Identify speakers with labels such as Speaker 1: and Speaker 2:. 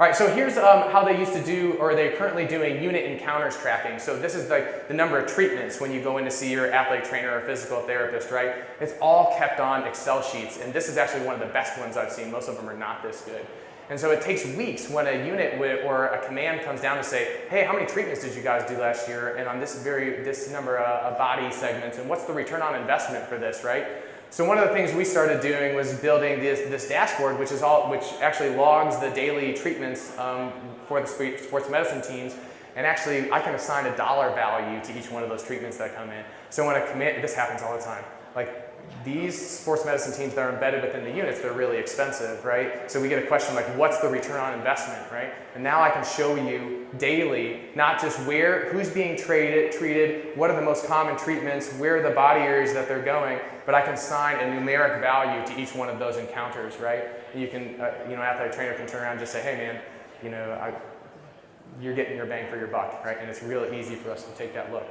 Speaker 1: All right, so here's how they used to do, or they're currently doing unit encounters tracking. So this is like the number of treatments when you go in to see your athletic trainer or physical therapist, right? It's all kept on Excel sheets, and this is actually one of the best ones I've seen. Most of them are not this good. And so it takes weeks when a unit or a command comes down to say, hey, how many treatments did you guys do last year? And on this number of body segments, and what's the return on investment for this, right? So one of the things we started doing was building this dashboard, which actually logs the daily treatments for the sports medicine teams. And actually, I can assign a dollar value to each one of those treatments that come in. So when a command, this happens all the time. Like these sports medicine teams that are embedded within the units, they're really expensive, right? So we get a question like, what's the return on investment, right? And now I can show you daily, not just who's being treated, what are the most common treatments, where are the body areas that they're going, but I can assign a numeric value to each one of those encounters, right? And you can, athletic trainer can turn around and just say, hey man, you're getting your bang for your buck, right? And it's really easy for us to take that look.